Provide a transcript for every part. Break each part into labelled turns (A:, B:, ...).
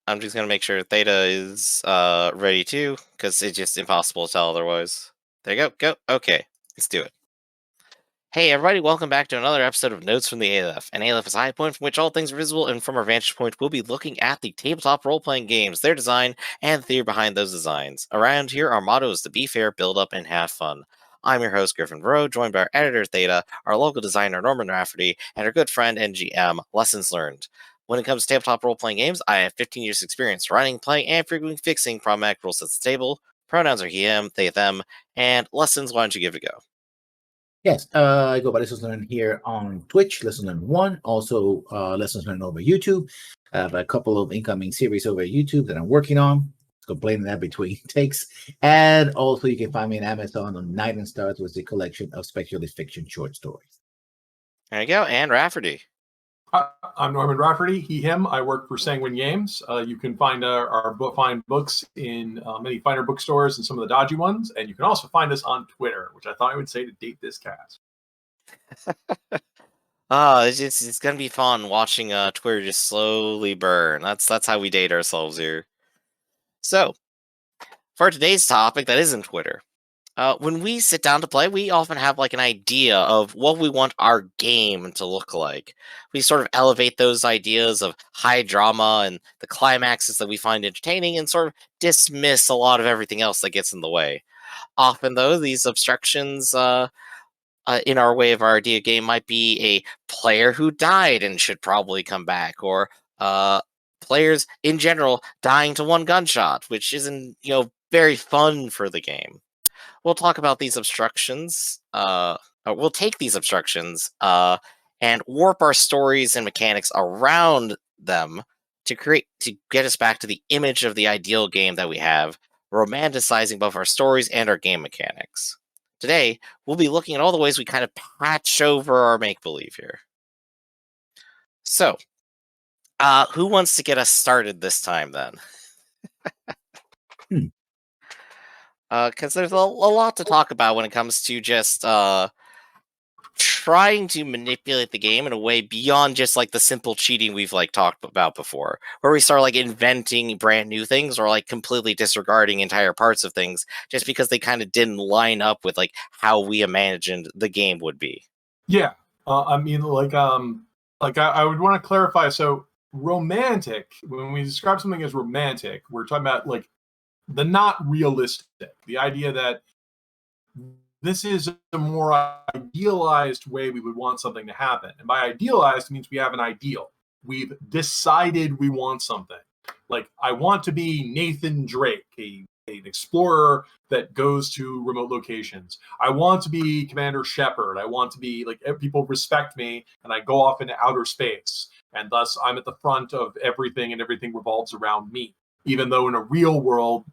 A: I'm just gonna make sure Theta is ready too, because it's just impossible to tell otherwise. There you go. Go. Okay, let's do it. Hey everybody, welcome back to another episode of Notes from the Aleph. An Aleph is a high point from which all things are visible, and from our vantage point, we'll be looking at the tabletop role-playing games, their design, and the theory behind those designs. Around here, our motto is to be fair, build up, and have fun. I'm your host, GriffinVarro, joined by our editor, Theta, our local designer, Norman Rafferty, and our good friend and GM, Lessons Learned. When it comes to tabletop role-playing games, I have 15 years experience writing, playing, and frequently fixing problematic rules at the table. Pronouns are he, him, they, them, and Lessons, why don't you give it a go?
B: Yes, I go by Lessons Learned here on Twitch, Lessons Learned 1, also Lessons Learned over YouTube. I have a couple of incoming series over YouTube that I'm working on. Complaining that between takes. And also you can find me on Amazon on Night and Stars, with a collection of speculative fiction short stories.
A: There you go, and Rafferty.
C: I'm Norman Rafferty, he, him. I work for Sanguine Games. You can find our fine books in many finer bookstores and some of the dodgy ones. And you can also find us on Twitter, which I thought I would say to date this cast.
A: It's gonna be fun watching Twitter just slowly burn. That's how we date ourselves here. So, for today's topic that isn't Twitter, when we sit down to play, we often have like an idea of what we want our game to look like. We sort of elevate those ideas of high drama and the climaxes that we find entertaining, and sort of dismiss a lot of everything else that gets in the way. Often, though, these obstructions in our way of our idea game might be a player who died and should probably come back, or players in general dying to one gunshot, which isn't very fun for the game. We'll talk about these obstructions. We'll take these obstructions and warp our stories and mechanics around them to get us back to the image of the ideal game that we have, romanticizing both our stories and our game mechanics. Today, we'll be looking at all the ways we kind of patch over our make-believe here. So, who wants to get us started this time, then? Because there's a lot to talk about when it comes to just trying to manipulate the game in a way beyond just like the simple cheating we've like talked about before, where we start like inventing brand new things or like completely disregarding entire parts of things just because they kind of didn't line up with like how we imagined the game would be.
C: Yeah, I mean, I would want to clarify. So, romantic. When we describe something as romantic, we're talking about like the not realistic. The idea that this is a more idealized way we would want something to happen. And by idealized means we have an ideal. We've decided we want something. Like, I want to be Nathan Drake, an explorer that goes to remote locations. I want to be Commander Shepard. I want to be like, people respect me and I go off into outer space. And thus I'm at the front of everything and everything revolves around me. Even though in a real world,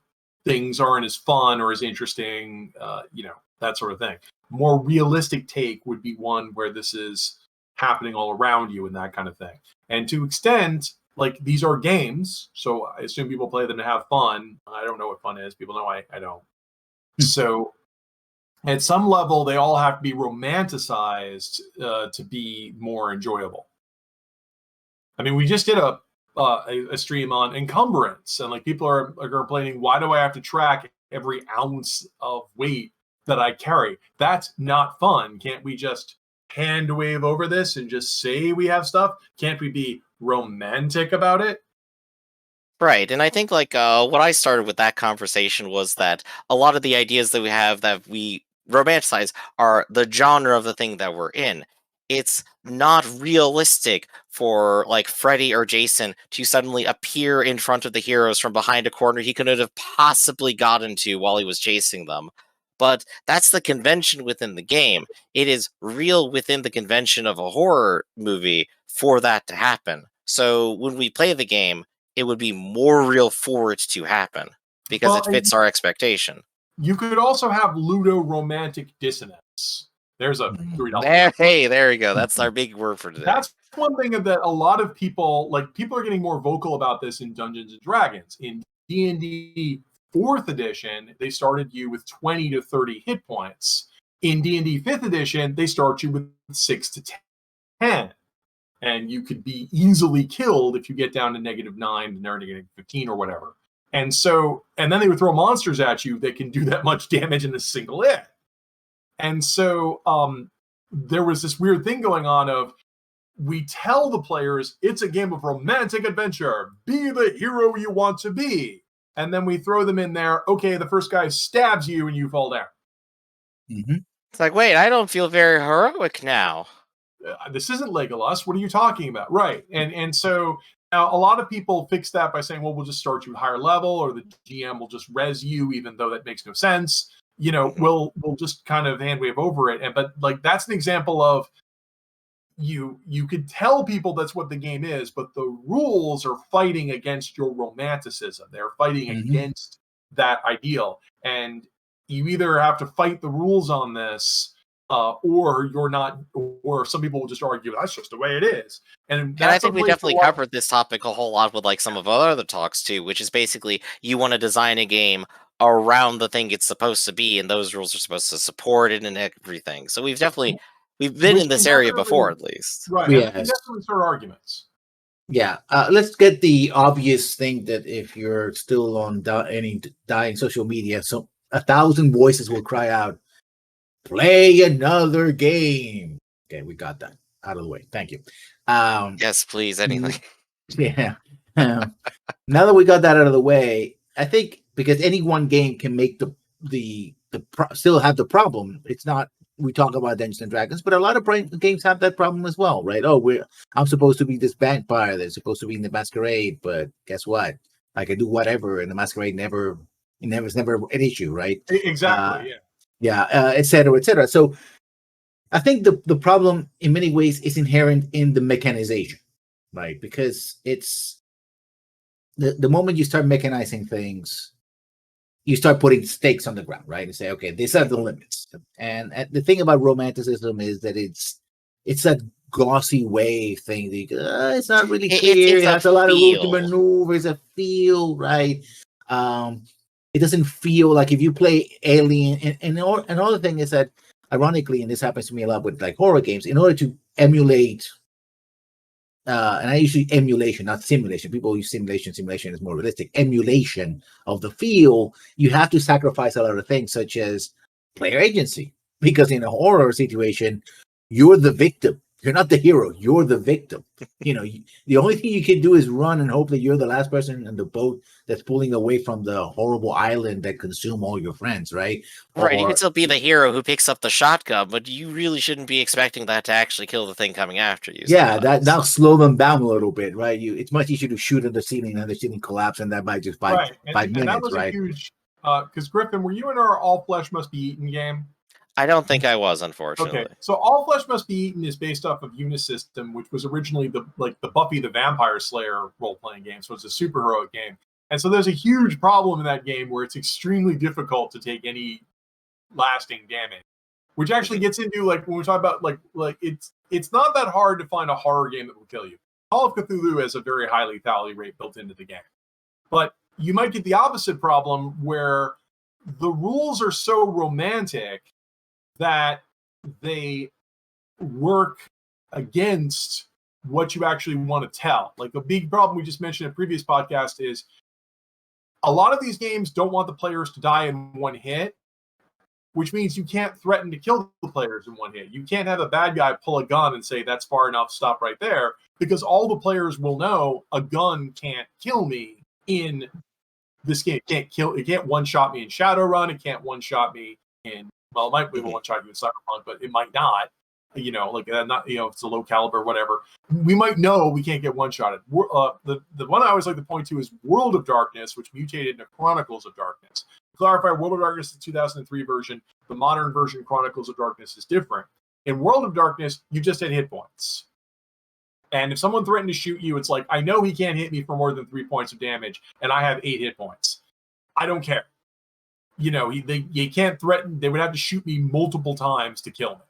C: things aren't as fun or as interesting, that sort of thing. More realistic take would be one where this is happening all around you and that kind of thing. And to extend, like, these are games, so I assume people play them to have fun. I don't know what fun is. People know I don't. So at some level, they all have to be romanticized to be more enjoyable. I mean, we just did a stream on encumbrance, and like people are complaining, why do I have to track every ounce of weight that I carry? That's not fun. Can't we just hand wave over this and just say we have stuff? Can't we be romantic about it?
A: Right, and I think like what I started with that conversation was that a lot of the ideas that we have that we romanticize are the genre of the thing that we're in. It's not realistic for like Freddy or Jason to suddenly appear in front of the heroes from behind a corner he couldn't have possibly gotten to while he was chasing them. But that's the convention within the game. It is real within the convention of a horror movie for that to happen. So when we play the game, it would be more real for it to happen because it fits our expectation.
C: You could also have ludo-romantic dissonance. There's a $3.
A: There we go. That's our big word for today.
C: That's one thing that a lot of people are getting more vocal about this in Dungeons and Dragons. In D&D 4th edition, they started you with 20 to 30 hit points. In D&D 5th edition, they start you with 6 to 10. and you could be easily killed if you get down to -9 or -15 or whatever. And then they would throw monsters at you that can do that much damage in a single hit. And so there was this weird thing going on of, we tell the players it's a game of romantic adventure. Be the hero you want to be. And then we throw them in there. Okay, the first guy stabs you and you fall down.
B: Mm-hmm.
A: It's like, wait, I don't feel very heroic now.
C: This isn't Legolas. What are you talking about? Right. And so now a lot of people fix that by saying, well, we'll just start you higher level, or the GM will just res you, even though that makes no sense. We'll just kind of hand wave over it. But like, that's an example of, you could tell people that's what the game is, but the rules are fighting against your romanticism. They're fighting against that ideal. And you either have to fight the rules on this, or you're not, or some people will just argue that's just the way it is. And
A: I think we definitely covered this topic a whole lot with like some of our other talks too, which is basically you want to design a game around the thing it's supposed to be, and those rules are supposed to support it and everything. So we've been in this area before, at least.
C: Right.
B: Yes.
C: And definitely start arguments.
B: Yeah. Let's get the obvious thing that if you're still on dying social media, so 1,000 voices will cry out, play another game. Okay, we got that out of the way. Thank you.
A: Yes, please, anything.
B: Yeah. Now that we got that out of the way, I think because any one game can make still have the problem. It's not, we talk about Dungeons and Dragons, but a lot of games have that problem as well, right? I'm supposed to be this vampire that's supposed to be in the masquerade, but guess what? I can do whatever, and the masquerade it's never an issue, right?
C: Exactly.
B: Et cetera, et cetera. So I think the problem in many ways is inherent in the mechanization, right? Because it's the moment you start mechanizing things, you start putting stakes on the ground, right? And say, okay, these are the limits. And the thing about romanticism is that it's a glossy wave thing. It's not really clear. It has a lot of room to maneuver. It's a feel, right? It doesn't feel like if you play Alien. And another thing is that, ironically, and this happens to me a lot with like horror games, in order to emulate, and I usually emulation, not simulation. People use simulation. Simulation is more realistic. Emulation of the feel, you have to sacrifice a lot of things, such as player agency. Because in a horror situation, you're the victim. You're not the hero. You're the victim. The only thing you can do is run and hope that you're the last person in the boat that's pulling away from the horrible island that consume all your friends, right?
A: Right, you can still be the hero who picks up the shotgun, but you really shouldn't be expecting that to actually kill the thing coming after you.
B: Yeah, that'll slow them down a little bit, right? It's much easier to shoot at the ceiling and the ceiling collapse, and that might just 5 minutes,
C: and that was
B: right?
C: A huge, because Griffin, were you in our All Flesh Must Be Eaten game?
A: I don't think I was, unfortunately.
C: Okay, so All Flesh Must Be Eaten is based off of Unisystem, which was originally the Buffy the Vampire Slayer role-playing game, so it's a superheroic game. And so there's a huge problem in that game where it's extremely difficult to take any lasting damage, which actually gets into like when we talk about like it's not that hard to find a horror game that will kill you. Call of Cthulhu has a very high lethality rate built into the game, but you might get the opposite problem where the rules are so romantic that they work against what you actually want to tell. Like the big problem we just mentioned in a previous podcast is a lot of these games don't want the players to die in one hit, which means you can't threaten to kill the players in one hit. You can't have a bad guy pull a gun and say, that's far enough, stop right there, because all the players will know a gun can't kill me in this game. It can't one-shot me in Shadowrun, it can't one-shot me in, well, it might be one-shot you in Cyberpunk, but it might not. If it's a low caliber, whatever. We might know we can't get one-shotted. The one I always like to point to is World of Darkness, which mutated into Chronicles of Darkness. To clarify, World of Darkness is the 2003 version. The modern version, Chronicles of Darkness, is different. In World of Darkness, you just had hit points. And if someone threatened to shoot you, it's like, I know he can't hit me for more than 3 points of damage, and I have 8 hit points. I don't care. They can't threaten. They would have to shoot me multiple times to kill me.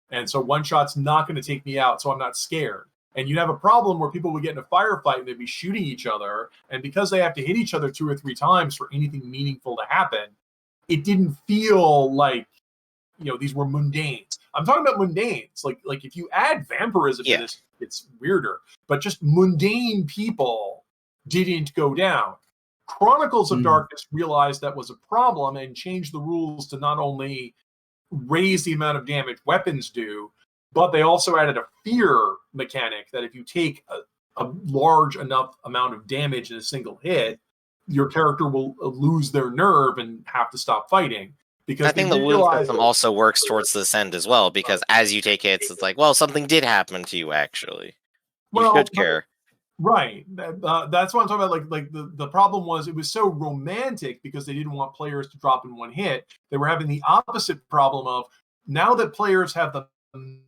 C: And so one shot's not going to take me out, so I'm not scared. And you'd have a problem where people would get in a firefight and they'd be shooting each other. And because they have to hit each other 2 or 3 times for anything meaningful to happen, it didn't feel like, these were mundanes. I'm talking about mundanes. Like if you add vampirism to this, it's weirder. But just mundane people didn't go down. Chronicles of Darkness realized that was a problem and changed the rules to not only raise the amount of damage weapons do, but they also added a fear mechanic that if you take a large enough amount of damage in a single hit, your character will lose their nerve and have to stop fighting. Because
A: I think the wound system also works towards this end as well, because as you take hits, it's like, well, something did happen to you, actually. You should care.
C: Right. That's what I'm talking about. Like the problem was it was so romantic because they didn't want players to drop in one hit. They were having the opposite problem of now that players have the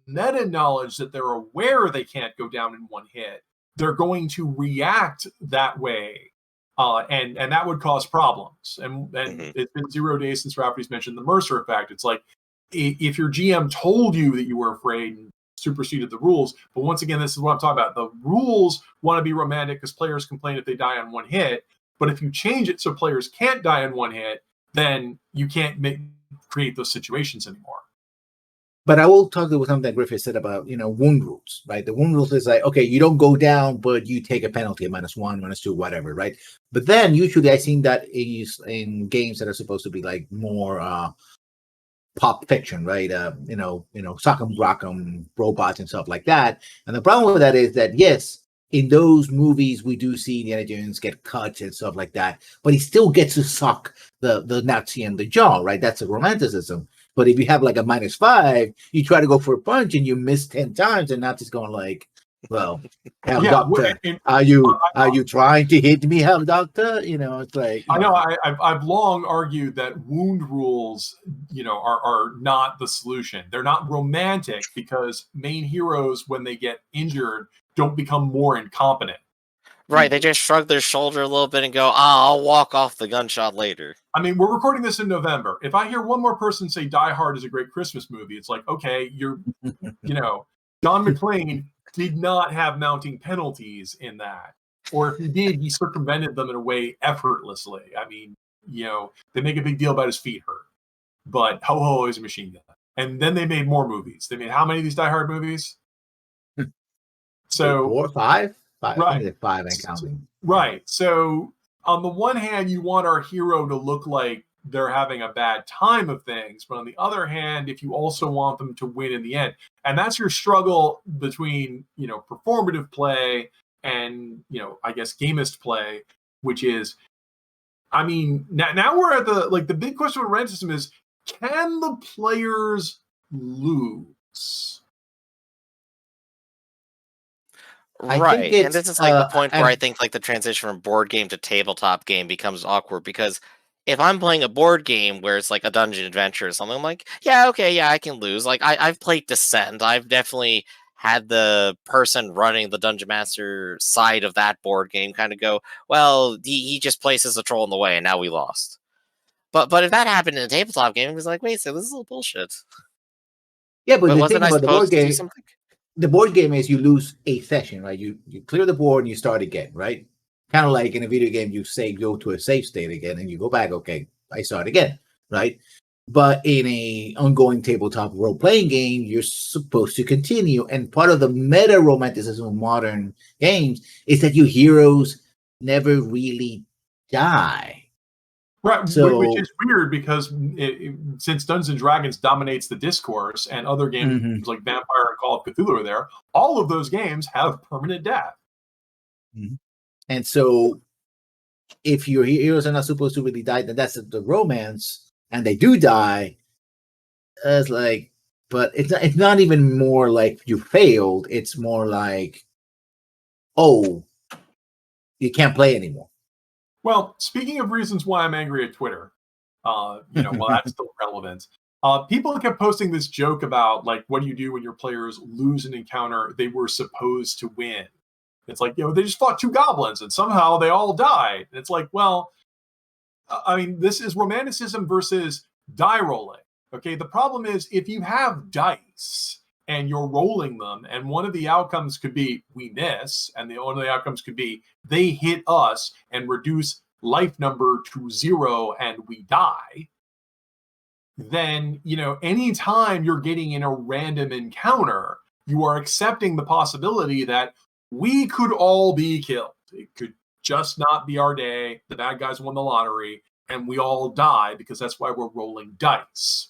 C: meta knowledge that they're aware they can't go down in one hit, they're going to react that way. And that would cause problems. And it's been 0 days since Rafferty's mentioned the Mercer effect. It's like if your GM told you that you were afraid and superseded the rules, but once again, this is what I'm talking about. The rules want to be romantic because players complain if they die on one hit. But if you change it so players can't die on one hit, then you can't create those situations anymore.
B: But I will talk about something that Griffith said about, wound rules, right? The wound rules is like, okay, you don't go down, but you take a penalty, -1, -2, whatever, right? But then usually I've seen that in games that are supposed to be like more pop fiction, right? Sock'em Rock'em robots and stuff like that. And the problem with that is that, yes, in those movies, we do see Indiana Jones get cut and stuff like that, but he still gets to suck the Nazi in the jaw, right? That's a romanticism. But if you have like a -5, you try to go for a punch and you miss 10 times, and Nazi's going like, well, hell, doctor, are you trying to hit me, hell, doctor? It's like
C: I know I've long argued that wound rules, are not the solution. They're not romantic because main heroes, when they get injured, don't become more incompetent.
A: Right, they just shrug their shoulder a little bit and go, I'll walk off the gunshot later.
C: I mean, we're recording this in November. If I hear one more person say Die Hard is a great Christmas movie, it's like, okay, John McClane did not have mounting penalties in that. Or if he did, he circumvented them in a way effortlessly. I mean, they make a big deal about his feet hurt. But Ho-Ho is a machine gun. And then they made more movies. They made how many of these Die Hard movies? So
B: 4 or 5? Five,
C: right.
B: 5 and counting.
C: Right. So on the one hand, you want our hero to look like they're having a bad time of things. But on the other hand, if you also want them to win in the end, and that's your struggle between, performative play and, I guess gamist play, which is, I mean, now we're at the big question with romanticism is, can the players lose?
A: Right, and this is like the point where I think like the transition from board game to tabletop game becomes awkward, because if I'm playing a board game where it's like a dungeon adventure or something, I'm like, yeah, okay, yeah, I can lose. Like I've played Descent. I've definitely had the person running the dungeon master side of that board game kind of go, well, he just places a troll in the way and now we lost. But if that happened in a tabletop game, it was like, wait, so this is a little bullshit.
B: Yeah, but the
A: wasn't
B: thing
A: I
B: about the board
A: supposed to do
B: game,
A: something?
B: the board game is you lose a session, right? You clear the board and you start again, right? Kind of like in a video game, you go to a save state again and you go back. Okay, I start again, right? But in a ongoing tabletop role-playing game, you're supposed to continue. And part of the meta romanticism of modern games is that your heroes never really die.
C: Right,
B: So,
C: which is weird because since Dungeons and Dragons dominates the discourse and other games like Vampire and Call of Cthulhu are there, all of those games have permanent death.
B: And so if your heroes are not supposed to really die, then that's the romance, and they do die. It's like, but it's not even more like you failed. It's more like, oh, you can't play anymore.
C: Well, speaking of reasons why I'm angry at Twitter, well, that's still relevant. People kept posting this joke about like, what do you do when your players lose an encounter they were supposed to win? It's like, they just fought 2 goblins and somehow they all died. And it's like, well, I mean, this is romanticism versus die rolling. Okay, the problem is if you have dice and you're rolling them, and one of the outcomes could be we miss, and one of the outcomes could be they hit us and reduce life number to 0 and we die. then, anytime you're getting in a random encounter, you are accepting the possibility that we could all be killed. It could just not be our day. The bad guys won the lottery and we all die because that's why we're rolling dice.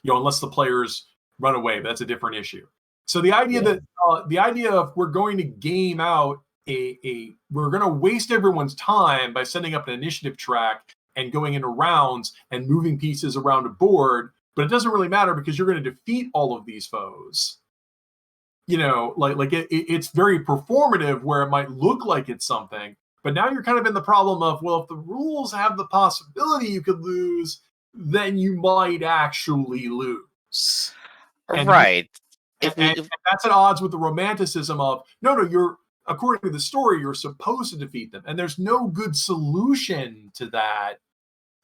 C: Unless the players run away, but that's a different issue. So the idea of we're going to game out we're going to waste everyone's time by setting up an initiative track and going into rounds and moving pieces around a board, but it doesn't really matter because you're going to defeat all of these foes. It's very performative where it might look like it's something, but now you're kind of in the problem of, well, if the rules have the possibility you could lose, then you might actually lose.
A: Right.
C: And that's at odds with the romanticism of, no, you're, according to the story, you're supposed to defeat them. And there's no good solution to that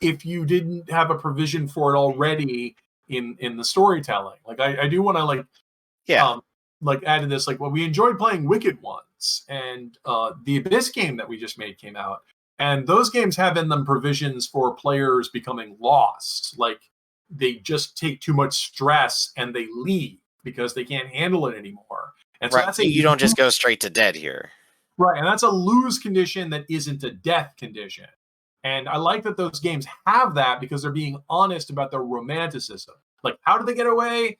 C: if you didn't have a provision for it already in the storytelling. Like, I do want to add to this, we enjoyed playing Wicked Ones, and the Abyss game that we just made came out. And those games have in them provisions for players becoming lost. Like, they just take too much stress and they leave because they can't handle it anymore. And so that's
A: you don't just go straight to dead here.
C: Right. And that's a lose condition that isn't a death condition. And I like that those games have that because they're being honest about their romanticism. Like, how did they get away?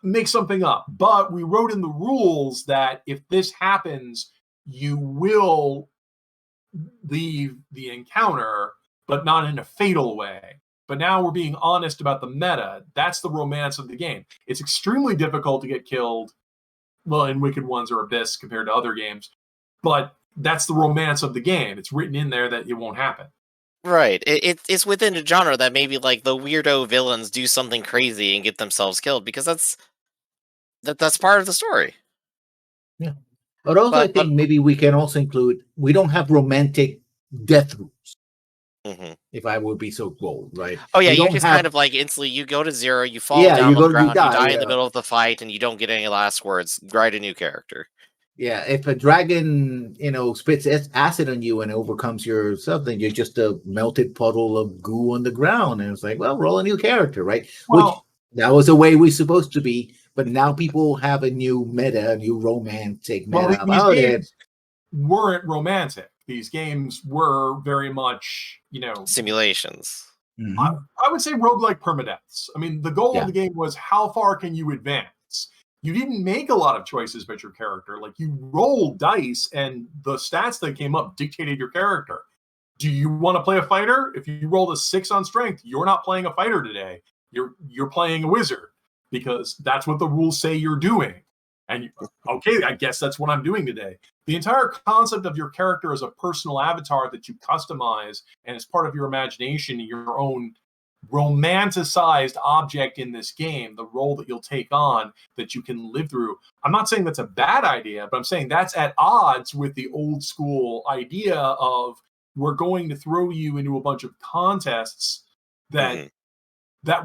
C: Make something up. But we wrote in the rules that if this happens, you will leave the encounter, but not in a fatal way. But now we're being honest about the meta. That's the romance of the game. It's extremely difficult to get killed, well, in Wicked Ones or Abyss compared to other games. But that's the romance of the game. It's written in there that it won't happen.
A: Right. It's within a genre that maybe like the weirdo villains do something crazy and get themselves killed because that's part of the story.
B: Yeah. But also, I think maybe we can also include, we don't have romantic death rules. Mm-hmm. If I would be so bold, right?
A: Oh yeah, you just kind of like instantly you go to 0, you fall down on the ground, you die in the middle of the fight, and you don't get any last words. Write a new character.
B: Yeah, if a dragon, spits acid on you and overcomes your something, you're just a melted puddle of goo on the ground, and it's like, well, roll a new character, right? Which that was the way we're supposed to be, but now people have a new meta, a new romantic meta about it.
C: Weren't romantic. These games were very much,
A: simulations.
B: Mm-hmm.
C: I would say roguelike permadeaths. I mean, the goal of the game was how far can you advance? You didn't make a lot of choices about your character. Like, you rolled dice and the stats that came up dictated your character. Do you want to play a fighter? If you rolled a 6 on strength, you're not playing a fighter today. You're playing a wizard because that's what the rules say you're doing. And okay, I guess that's what I'm doing today. The entire concept of your character as a personal avatar that you customize and as part of your imagination, your own romanticized object in this game, the role that you'll take on that you can live through. I'm not saying that's a bad idea, but I'm saying that's at odds with the old school idea of we're going to throw you into a bunch of contests that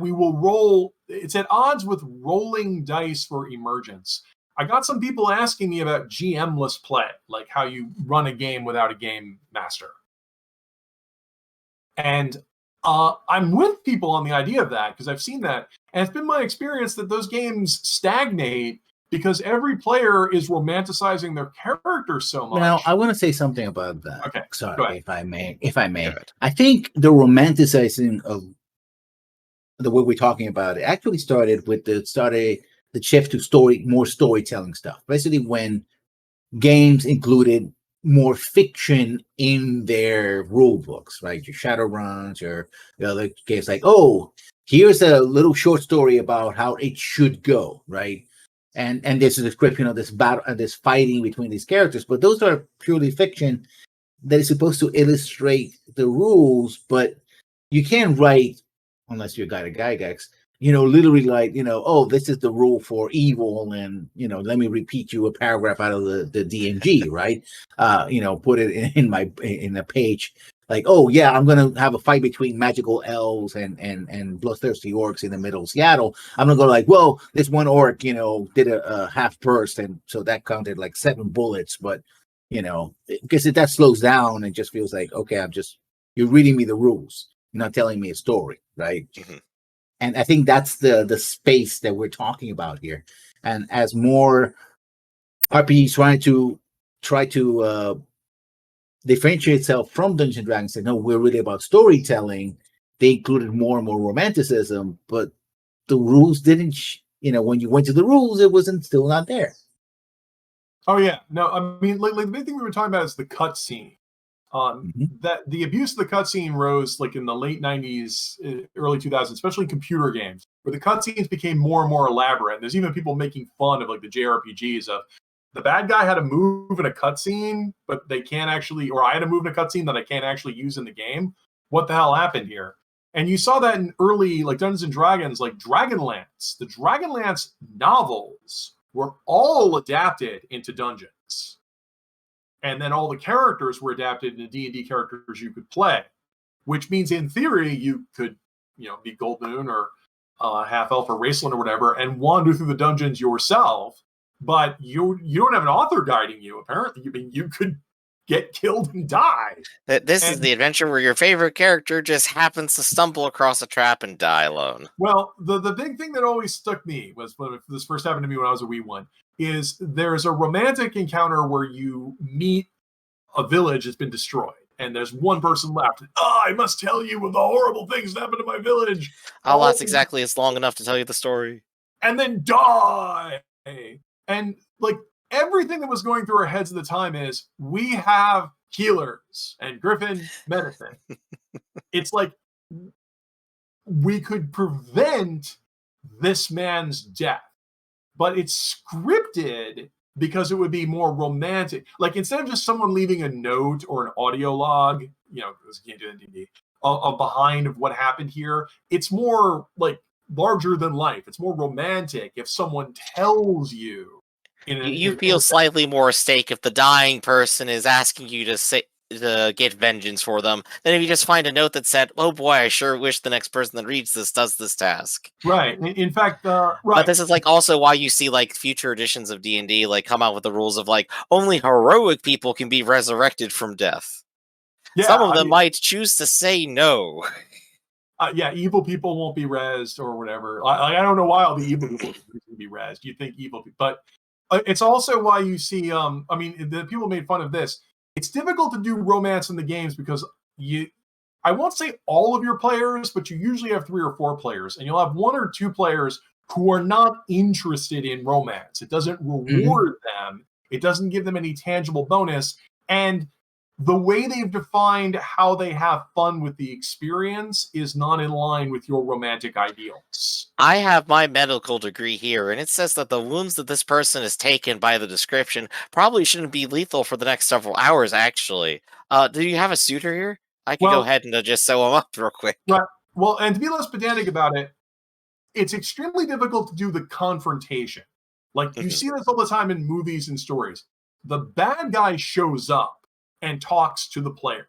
C: we will roll. It's at odds with rolling dice for emergence. I got some people asking me about GM-less play, like how you run a game without a game master. And I'm with people on the idea of that because I've seen that. And it's been my experience that those games stagnate because every player is romanticizing their character so much.
B: Now, I want to say something about that.
C: Okay.
B: Sorry, if I may. I think the romanticizing of the way we're talking about it actually started with the shift to more storytelling stuff. Basically, when games included more fiction in their rule books, right? Your Shadowruns, your other games, like, oh, here's a little short story about how it should go, right? And there's a description of this battle and this fighting between these characters, but those are purely fiction that is supposed to illustrate the rules, but you can't write, unless you're Gygax, literally like, oh, this is the rule for evil, and let me repeat you a paragraph out of the DMG, right? Put it in a page, like, oh yeah, I'm gonna have a fight between magical elves and bloodthirsty orcs in the middle of Seattle. I'm gonna go like, well, this one orc, did a half burst, and so that counted like 7 bullets, but because that slows down and just feels like, okay, you're reading me the rules, you're not telling me a story, right?
A: Mm-hmm.
B: And I think that's the space that we're talking about here. And as more RPGs try to differentiate itself from Dungeons and Dragons, say no, we're really about storytelling. They included more and more romanticism, but the rules didn't. When you went to the rules, it wasn't still not there.
C: Oh yeah, no, I mean, like the big thing we were talking about is the cutscene. That the abuse of the cutscene rose like in the late 90s, early 2000s, especially in computer games, where the cutscenes became more and more elaborate. And there's even people making fun of like the JRPGs of the bad guy had to move in a cutscene, but they can't actually, or I had to move in a cutscene that I can't actually use in the game. What the hell happened here? And you saw that in early like Dungeons and Dragons, like Dragonlance. The Dragonlance novels were all adapted into Dungeons. And then all the characters were adapted into D&D characters you could play, which means in theory you could, be Gold Moon or Half Elf or Raceland or whatever and wander through the dungeons yourself. But you don't have an author guiding you. Apparently, you could get killed and die.
A: This is the adventure where your favorite character just happens to stumble across a trap and die alone.
C: Well, the big thing that always stuck me was when this first happened to me when I was a wee one. Is there's a romantic encounter where you meet a village that's been destroyed, and there's one person left. I must tell you the horrible things that happened to my village.
A: That's exactly. It's long enough to tell you the story.
C: And then die. And like everything that was going through our heads at the time is we have healers and Griffin medicine. It's like we could prevent this man's death. But it's scripted because it would be more romantic. Like instead of just someone leaving a note or an audio log, because you can't do that in D&D, behind of what happened here, it's more like larger than life. It's more romantic if someone tells you.
A: You feel slightly more stake if the dying person is asking you to get vengeance for them than if you just find a note that said, "Oh boy, I sure wish the next person that reads this does this task."
C: Right. In fact, right.
A: But this is like also why you see like future editions of D&D like come out with the rules of like only heroic people can be resurrected from death. Yeah, some of them might choose to say no.
C: Evil people won't be rezzed or whatever. I don't know why all the evil people can be rezzed. You think evil people, but it's also why you see. The people made fun of this. It's difficult to do romance in the games because I won't say all of your players, but you usually have 3 or 4 players, and you'll have 1 or 2 players who are not interested in romance. It doesn't reward them. It doesn't give them any tangible bonus. And the way they've defined how they have fun with the experience is not in line with your romantic ideals.
A: I have my medical degree here, and it says that the wounds that this person has taken by the description probably shouldn't be lethal for the next several hours, actually. Do you have a suitor here? I can go ahead and just sew him up real quick.
C: Right. Well, and to be less pedantic about it, it's extremely difficult to do the confrontation. Like, you see this all the time in movies and stories. The bad guy shows up and talks to the players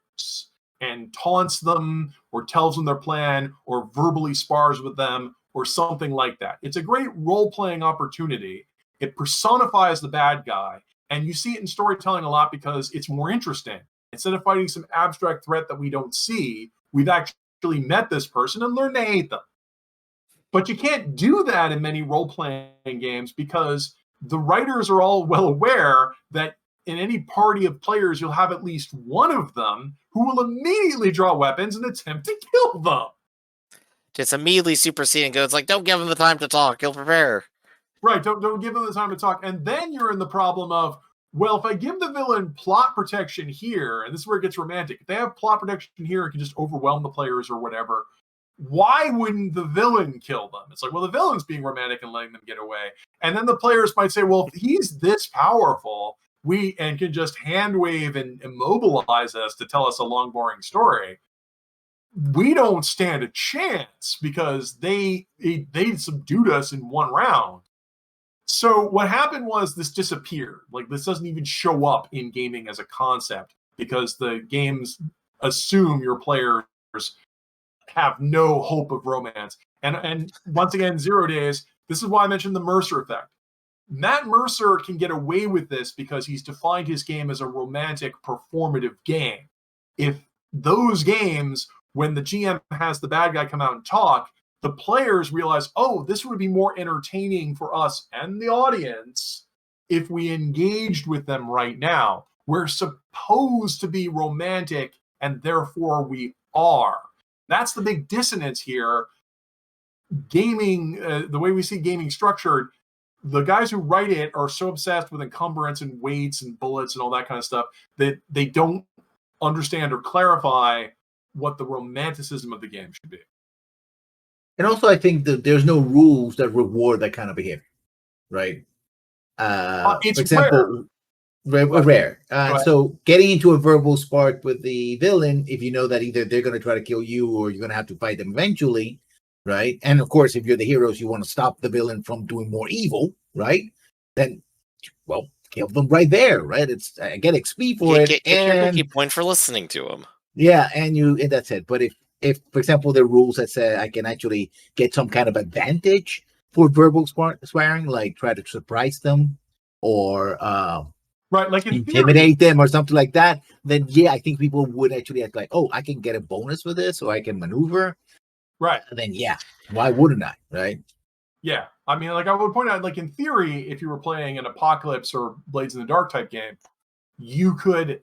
C: and taunts them or tells them their plan or verbally spars with them or something like that. It's a great role-playing opportunity. It personifies the bad guy, and you see it in storytelling a lot because it's more interesting. Instead of fighting some abstract threat that we don't see, we've actually met this person and learned to hate them. But you can't do that in many role-playing games because the writers are all well aware that in any party of players, you'll have at least one of them who will immediately draw weapons and attempt to kill them.
A: Just immediately supersede and go, it's like, don't give him the time to talk, he'll prepare.
C: Right, don't give him the time to talk. And then you're in the problem of, well, if I give the villain plot protection here, and this is where it gets romantic, if they have plot protection here and can just overwhelm the players or whatever, why wouldn't the villain kill them? It's like, well, the villain's being romantic and letting them get away. And then the players might say, well, if he's this powerful, and can just hand wave and immobilize us to tell us a long, boring story, we don't stand a chance because they subdued us in one round. So what happened was this disappeared. Like, this doesn't even show up in gaming as a concept because the games assume your players have no hope of romance. And once again, 0 days, this is why I mentioned the Mercer effect. Matt Mercer can get away with this because he's defined his game as a romantic performative game. If those games, when the GM has the bad guy come out and talk, the players realize, oh, this would be more entertaining for us and the audience if we engaged with them right now. We're supposed to be romantic, and therefore we are. That's the big dissonance here. Gaming, the way we see gaming structured, the guys who write it are so obsessed with encumbrance and weights and bullets and all that kind of stuff that they don't understand or clarify what the romanticism of the game should be.
B: And also, I think that there's no rules that reward that kind of behavior, right?
C: It's
B: for example, rare. So getting into a verbal spark with the villain, if you know that either they're going to try to kill you or you're going to have to fight them eventually, right? And of course, if you're the heroes, you want to stop the villain from doing more evil, right? Then, well, kill them right there, right? It's I get XP for it.
A: Get your cookie point for listening to him.
B: Yeah, and that's it. But if for example, there are rules that say I can actually get some kind of advantage for verbal swearing, like try to surprise them or
C: right, like
B: intimidate them or something like that, then yeah, I think people would actually act like, oh, I can get a bonus for this, or I can maneuver.
C: Right.
B: And then yeah, why wouldn't I? Right.
C: Yeah. I mean, like I would point out, like in theory, if you were playing an Apocalypse or Blades in the Dark type game, you could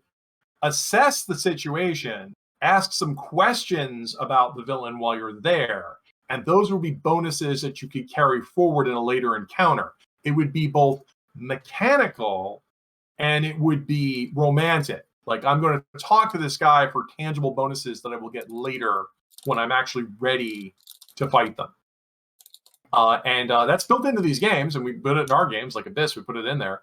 C: assess the situation, ask some questions about the villain while you're there, and those would be bonuses that you could carry forward in a later encounter. It would be both mechanical and it would be romantic. Like, I'm going to talk to this guy for tangible bonuses that I will get later when I'm actually ready to fight them. And that's built into these games, and we put it in our games, like Abyss, we put it in there.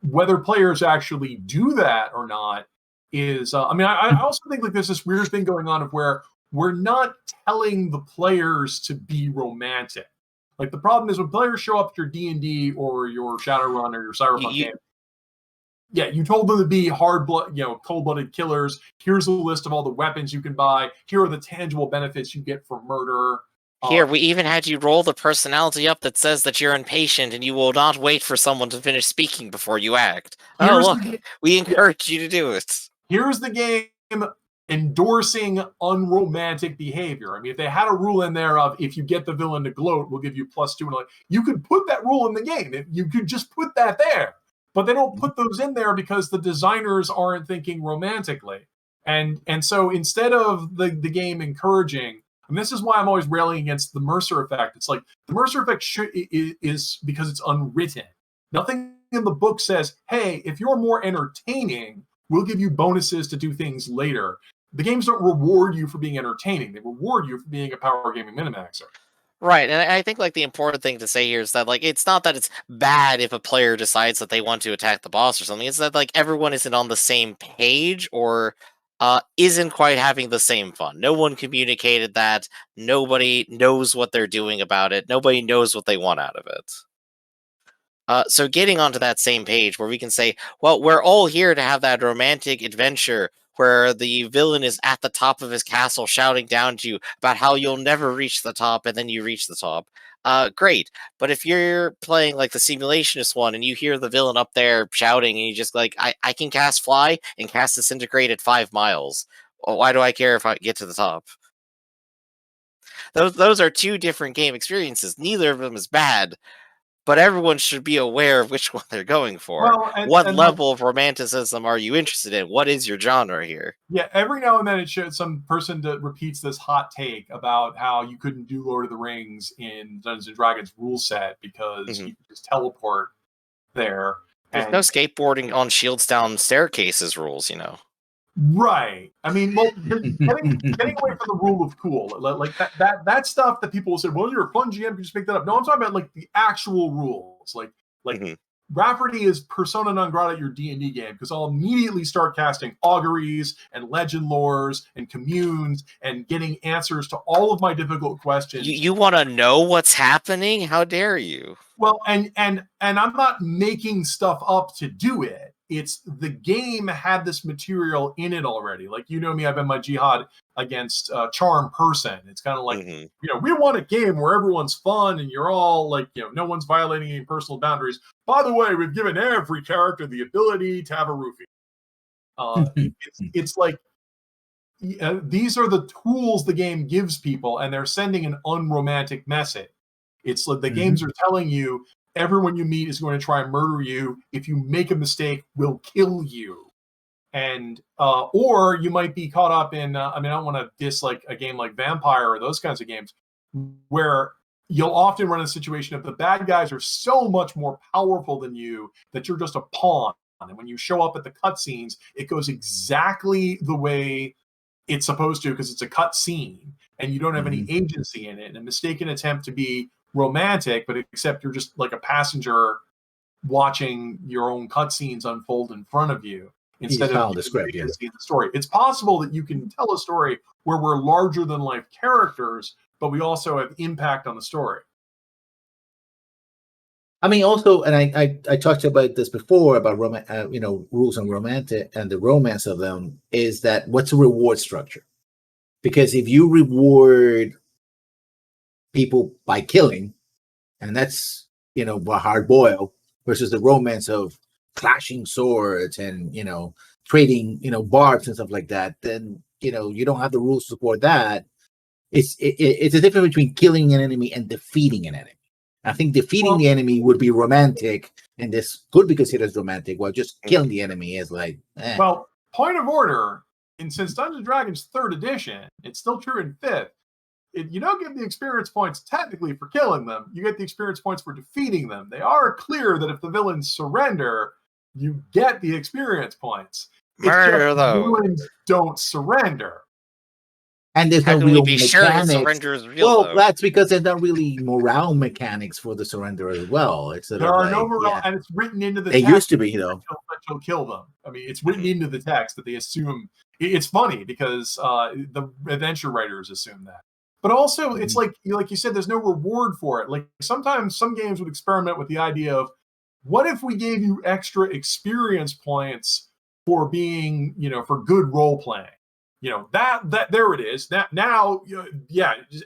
C: Whether players actually do that or not is, I also think like there's this weird thing going on of where we're not telling the players to be romantic. Like, the problem is when players show up at your D&D or your Shadowrun or your Cyberpunk game, yeah, you told them to be cold-blooded killers. Here's a list of all the weapons you can buy. Here are the tangible benefits you get for murder.
A: Here, we even had you roll the personality up that says that you're impatient and you will not wait for someone to finish speaking before you act. We encourage you to do it.
C: Here's the game endorsing unromantic behavior. I mean, if they had a rule in there of if you get the villain to gloat, we'll give you +2, and you could put that rule in the game. You could just put that there. But they don't put those in there because the designers aren't thinking romantically. And so instead of the game encouraging, and this is why I'm always railing against the Mercer effect. It's like the Mercer effect is because it's unwritten. Nothing in the book says, hey, if you're more entertaining, we'll give you bonuses to do things later. The games don't reward you for being entertaining. They reward you for being a power gaming minimaxer.
A: Right, and I think like the important thing to say here is that like it's not that it's bad if a player decides that they want to attack the boss or something. It's that like everyone isn't on the same page or isn't quite having the same fun. No one communicated that. Nobody knows what they're doing about it. Nobody knows what they want out of it. So getting onto that same page where we can say, well, we're all here to have that romantic adventure where the villain is at the top of his castle shouting down to you about how you'll never reach the top, and then you reach the top. Great. But if you're playing like the simulationist one and you hear the villain up there shouting and you just like, I can cast fly and cast disintegrate at 5 miles. Well, why do I care if I get to the top? Those are two different game experiences. Neither of them is bad. But everyone should be aware of which one they're going for.
C: Well,
A: what level of romanticism are you interested in? What is your genre here?
C: Yeah, every now and then it shows some person that repeats this hot take about how you couldn't do Lord of the Rings in Dungeons & Dragons rule set because you could just teleport there.
A: There's no skateboarding on shields down staircases rules, you know.
C: Right. I mean, well, getting away from the rule of cool, like that stuff that people will say, well, you're a fun GM, you just pick that up. No, I'm talking about like the actual rules. Like Rafferty is persona non grata at your D&D game because I'll immediately start casting auguries and legend lores and communes and getting answers to all of my difficult questions.
A: You want to know what's happening? How dare you?
C: Well, and I'm not making stuff up to do it. It's the game had this material in it already. Like, you know me, I've been my jihad against charm person. It's kind of like, we want a game where everyone's fun and you're all like, no one's violating any personal boundaries. By the way, we've given every character the ability to have a roofie. It's like, these are the tools the game gives people, and they're sending an unromantic message. It's like the games are telling you everyone you meet is going to try and murder you. If you make a mistake, we'll kill you. And or you might be caught up in I don't want to diss like a game like Vampire or those kinds of games where you'll often run a situation of the bad guys are so much more powerful than you that you're just a pawn. And when you show up at the cutscenes, it goes exactly the way it's supposed to because it's a cutscene and you don't have any agency in it. And a mistaken attempt to be romantic, but except you're just like a passenger watching your own cutscenes unfold in front of you. Instead of
B: the script,
C: the story. It's possible that you can tell a story where we're larger than life characters, but we also have impact on the story.
B: I mean, also, and I talked about this before about rules on romantic and the romance of them is that what's a reward structure? Because if you reward people by killing, and that's a hard boil versus the romance of clashing swords and trading barbs and stuff like that, then you don't have the rules to support that. It's a difference between killing an enemy and defeating an enemy. I think defeating the enemy would be romantic, and this could be considered as romantic, while just killing the enemy is like
C: Well, point of order, and since Dungeons & Dragons 3rd edition, it's still true in 5th, you don't get the experience points technically for killing them. You get the experience points for defeating them. They are clear that if the villains surrender, you get the experience points.
A: Murder, though.
C: Villains don't surrender.
B: And there's
A: How
B: no
A: can we
B: real
A: be sure his
B: mechanics.
A: surrender is real,
B: Well,
A: though?
B: that's because there's not really morale mechanics for the surrender as well.
C: There are no morale, and it's written into the text.
B: They used to be, though.
C: That you'll kill them. I mean, it's written into the text that they assume. It's funny because the adventure writers assume that. But also, it's like you said, there's no reward for it. Like sometimes some games would experiment with the idea of, what if we gave you extra experience points for being, for good role playing? That there it is. Now,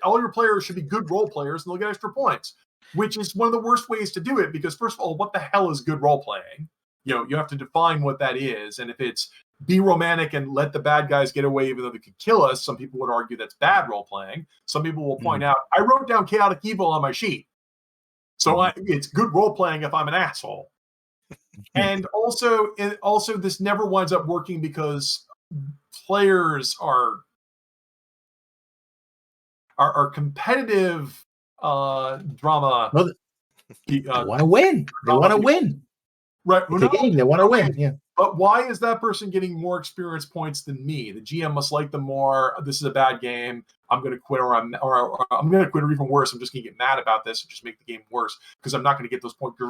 C: all your players should be good role players and they'll get extra points, which is one of the worst ways to do it because first of all, what the hell is good role playing? You have to define what that is. And if it's be romantic and let the bad guys get away even though they could kill us, some people would argue that's bad role playing. Some people will point out, I wrote down chaotic evil on my sheet. So it's good role playing if I'm an asshole. And also this never winds up working because players are competitive drama.
B: Well, they want to win. They want to win.
C: Right.
B: It's a game. They want to win. Yeah.
C: But why is that person getting more experience points than me? The GM must like them more. This is a bad game. I'm going to quit, or I'm going to quit, or even worse, I'm just going to get mad about this and just make the game worse because I'm not going to get those points.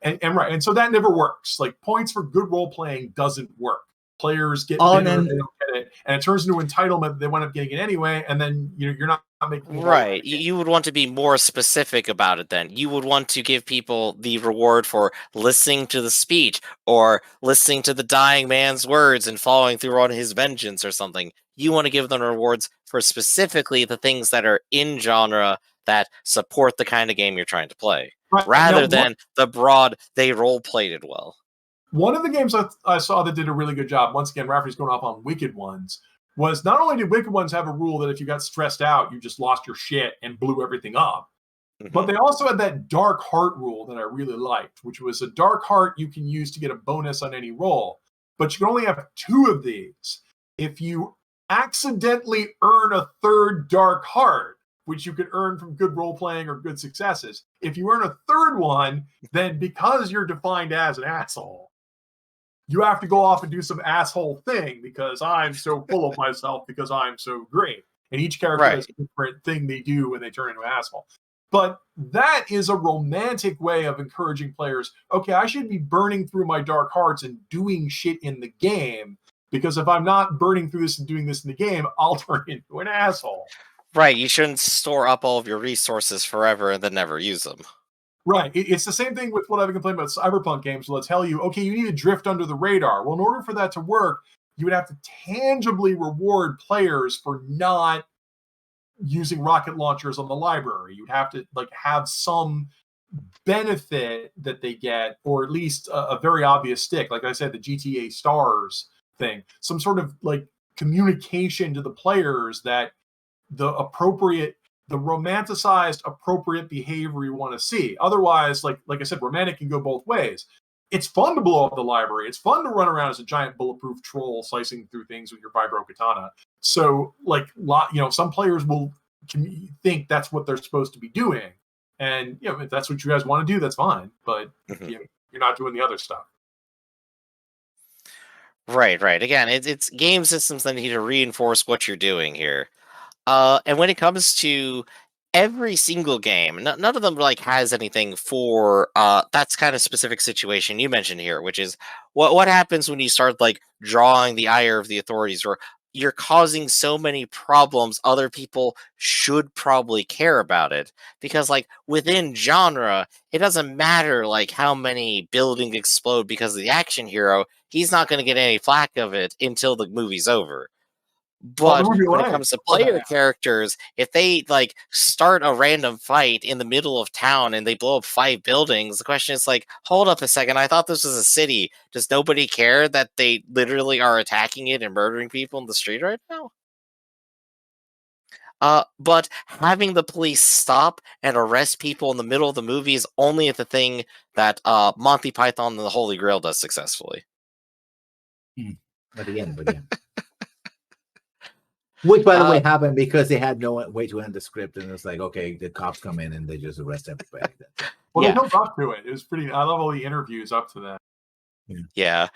C: And so that never works. Like points for good role playing doesn't work. Players get bitter, they don't get it, and it turns into entitlement. They wind up getting it anyway, and then you're not making it
A: right. You would want to be more specific about it. Then you would want to give people the reward for listening to the speech or listening to the dying man's words and following through on his vengeance or something. You want to give them rewards for specifically the things that are in genre that support the kind of game you're trying to play, rather than the broad they role played it well.
C: One of the games I saw that did a really good job, once again, Rafferty's going off on Wicked Ones, was not only did Wicked Ones have a rule that if you got stressed out, you just lost your shit and blew everything up, but they also had that Dark Heart rule that I really liked, which was a Dark Heart you can use to get a bonus on any roll, but you can only have 2 of these. If you accidentally earn a 3rd Dark Heart, which you could earn from good role playing or good successes, if you earn a 3rd one, then because you're defined as an asshole, you have to go off and do some asshole thing because I'm so full of myself because I'm so great. And each character has a different thing they do when they turn into an asshole. But that is a romantic way of encouraging players. Okay, I should be burning through my dark hearts and doing shit in the game because if I'm not burning through this and doing this in the game, I'll turn into an asshole.
A: Right, you shouldn't store up all of your resources forever and then never use them.
C: Right. It's the same thing with what I've been complaining about cyberpunk games. Will tell you, okay, you need to drift under the radar. Well, in order for that to work, you would have to tangibly reward players for not using rocket launchers on the library. You'd have to have some benefit that they get, or at least a very obvious stick. Like I said, the GTA Stars thing, some sort of communication to the players that the romanticized appropriate behavior you want to see. Otherwise, like I said, romantic can go both ways. It's fun to blow up the library. It's fun to run around as a giant bulletproof troll slicing through things with your vibro katana. So, some players will think that's what they're supposed to be doing. And, if that's what you guys want to do, that's fine. But you're not doing the other stuff.
A: Right. Again, it's game systems that need to reinforce what you're doing here. And when it comes to every single game, none of them has anything for that's kind of specific situation you mentioned here, which is what happens when you start drawing the ire of the authorities, or you're causing so many problems other people should probably care about it. Because within genre, it doesn't matter how many buildings explode because of the action hero. He's not going to get any flack of it until the movie's over. But when it comes to player characters, if they start a random fight in the middle of town and they blow up 5 buildings, the question is hold up a second, I thought this was a city. Does nobody care that they literally are attacking it and murdering people in the street right now? But having the police stop and arrest people in the middle of the movie is only the thing that Monty Python and the Holy Grail does successfully.
B: But again. Which, by the way, happened because they had no way to end the script, and it's okay, the cops come in and they just arrest everybody.
C: Well, they built up to it. It was pretty. I love all the interviews up to that.
A: Yeah.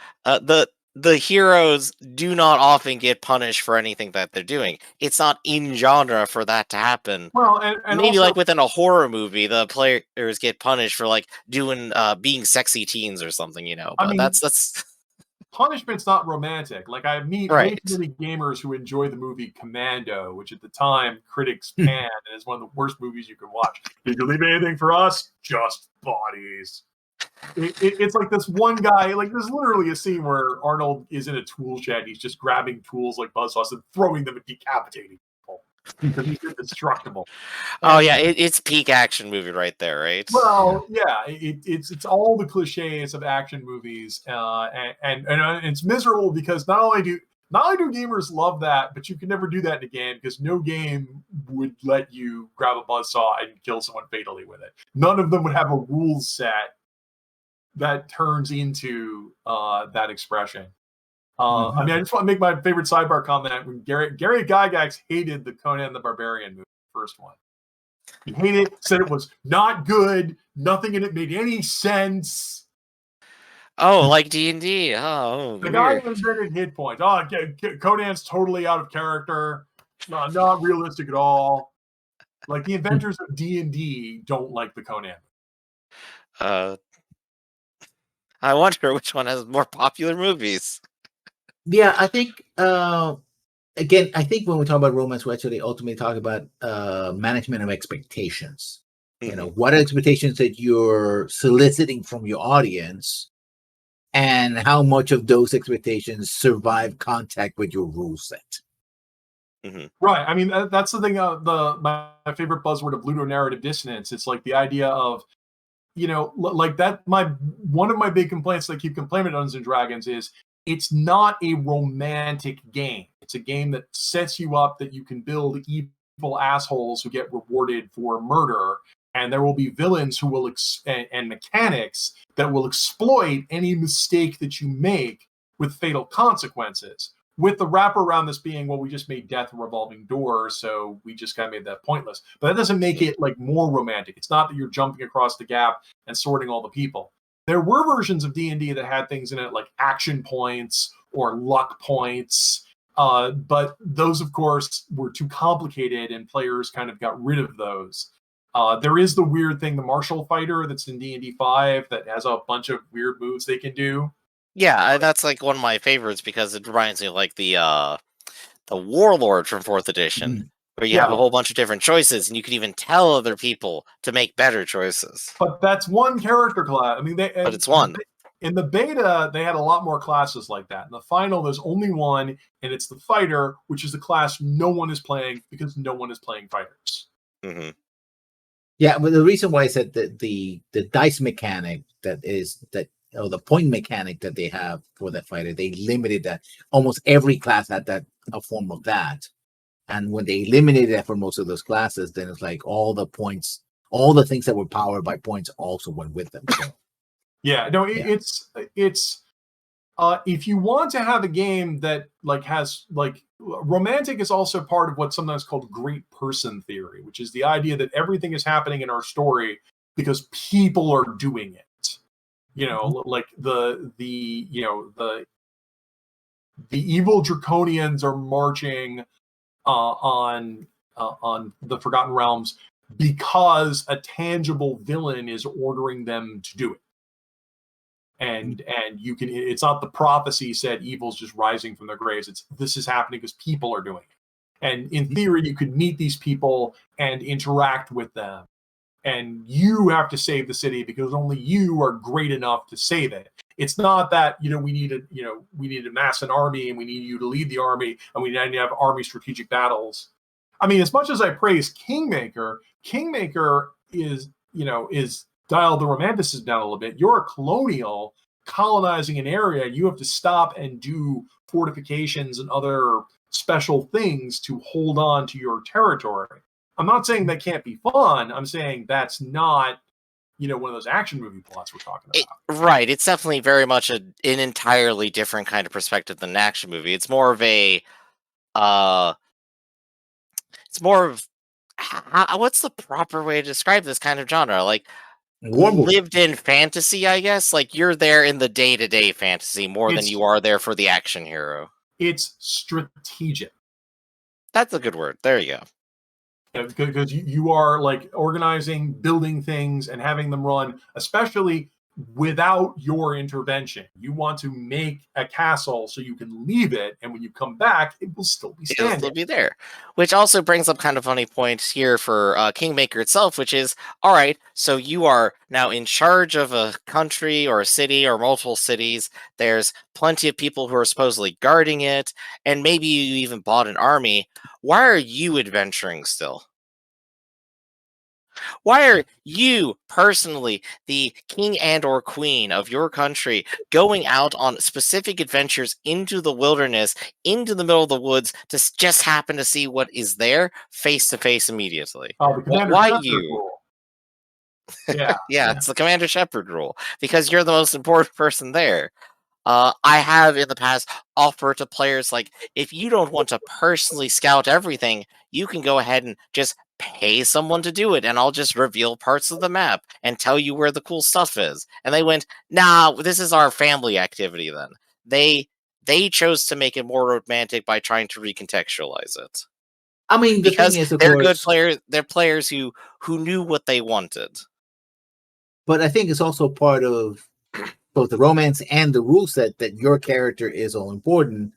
A: The heroes do not often get punished for anything that they're doing. It's not in genre for that to happen.
C: Well, and
A: maybe
C: also,
A: within a horror movie, the players get punished for doing being sexy teens or something, But that's
C: punishment's not romantic. I meet way too many gamers who enjoy the movie Commando, which at the time critics panned as one of the worst movies you could watch. Did you leave anything for us? Just bodies. It's this one guy, there's literally a scene where Arnold is in a tool shed. He's just grabbing tools like buzzsaws and throwing them and decapitating people because he's indestructible.
A: Oh, yeah, it's peak action movie right there, right?
C: Well, yeah, it's all the cliches of action movies, and it's miserable because not only do gamers love that, but you can never do that in a game because no game would let you grab a buzzsaw and kill someone fatally with it. None of them would have a rules set that turns into that expression. I just want to make my favorite sidebar comment. When Gary Gygax hated the Conan the Barbarian movie, the first one. He hated it, said it was not good, nothing in it made any sense.
A: Oh, like D&D. Oh,
C: the guy invented hit points. Oh, Conan's totally out of character, not realistic at all. The inventors of D&D don't like the Conan.
A: I wonder which one has more popular movies.
B: Yeah, I think again, I think when we talk about romance, we actually ultimately talk about management of expectations. What are expectations that you're soliciting from your audience, and how much of those expectations survive contact with your rule set.
C: Right. I mean, that's the thing. My favorite buzzword of ludonarrative dissonance. It's the idea of, that. One of my big complaints that I keep complaining about Dungeons and Dragons is it's not a romantic game. It's a game that sets you up that you can build evil assholes who get rewarded for murder, and there will be villains who will and mechanics that will exploit any mistake that you make with fatal consequences. With the wrap around this being, well, we just made death a revolving door, so we just kind of made that pointless. But that doesn't make it more romantic. It's not that you're jumping across the gap and sorting all the people. There were versions of D&D that had things in it like action points or luck points, but those, of course, were too complicated, and players kind of got rid of those. There is the weird thing, the martial fighter that's in D&D 5 that has a bunch of weird moves they can do.
A: Yeah, that's one of my favorites because it reminds me of the Warlord from 4th edition, where you have a whole bunch of different choices, and you can even tell other people to make better choices.
C: But that's one character class. I mean,
A: but it's one.
C: In the beta, they had a lot more classes like that. In the final, there's only one, and it's the fighter, which is a class no one is playing because no one is playing fighters.
A: Mm-hmm.
B: Yeah, but the reason why I said that the dice mechanic or the point mechanic that they have for that fighter, they limited that. Almost every class had that a form of that. And when they eliminated that for most of those classes, then it's like all the points, all the things that were powered by points also went with them. So,
C: Yeah, no,
B: Yeah.
C: it's if you want to have a game that like has like romantic is also part of what's sometimes called great person theory, which is the idea that everything is happening in our story because people are doing it. You know, like the you know the evil draconians are marching on the Forgotten Realms because a tangible villain is ordering them to do it. And you can, it's not the prophecy said evil's just rising from their graves. It's this is happening because people are doing it. And in theory, you could meet these people and interact with them. And you have to save the city because only you are great enough to save it. It's not that, we need to mass an army and we need you to lead the army and we need to have army strategic battles. I mean, as much as I praise Kingmaker is dial the romanticism down a little bit. You're a colonial colonizing an area. You have to stop and do fortifications and other special things to hold on to your territory. I'm not saying that can't be fun. I'm saying that's not, one of those action movie plots we're talking about.
A: Right. It's definitely very much an entirely different kind of perspective than an action movie. It's more of a, it's more of, what's the proper way to describe this kind of genre? Like,
B: war movie.
A: lived in fantasy, I guess. Like you're there in the day-to-day fantasy more than you are there for the action hero.
C: It's strategic.
A: That's a good word. There you go.
C: Because you are like organizing, building things, and having them run, especially without your intervention. You want to make a castle so you can leave it, and when you come back, it will still be standing.
A: It'll still be there. Which also brings up kind of funny points here for Kingmaker itself, which is, all right, so you are now in charge of a country or a city or multiple cities. There's plenty of people who are supposedly guarding it, and maybe you even bought an army. Why are you adventuring still? Why are you personally, the king and or queen of your country, going out on specific adventures into the wilderness, into the middle of the woods, to just happen to see what is there face to face immediately?
C: Oh, the Commander
A: Why
C: Shepard
A: you?
C: rule. Yeah.
A: Yeah, it's the Commander Shepard rule, because you're the most important person there. I have in the past offered to players, like, if you don't want to personally scout everything, you can go ahead and just pay someone to do it, and I'll just reveal parts of the map and tell you where the cool stuff is. And they went, nah, this is our family activity then. They chose to make it more romantic by trying to recontextualize it.
B: I mean, the
A: Because
B: thing is, of
A: they're
B: course,
A: good players, they're players who knew what they wanted.
B: but I think it's also part of both the romance and the rule set that your character is all important.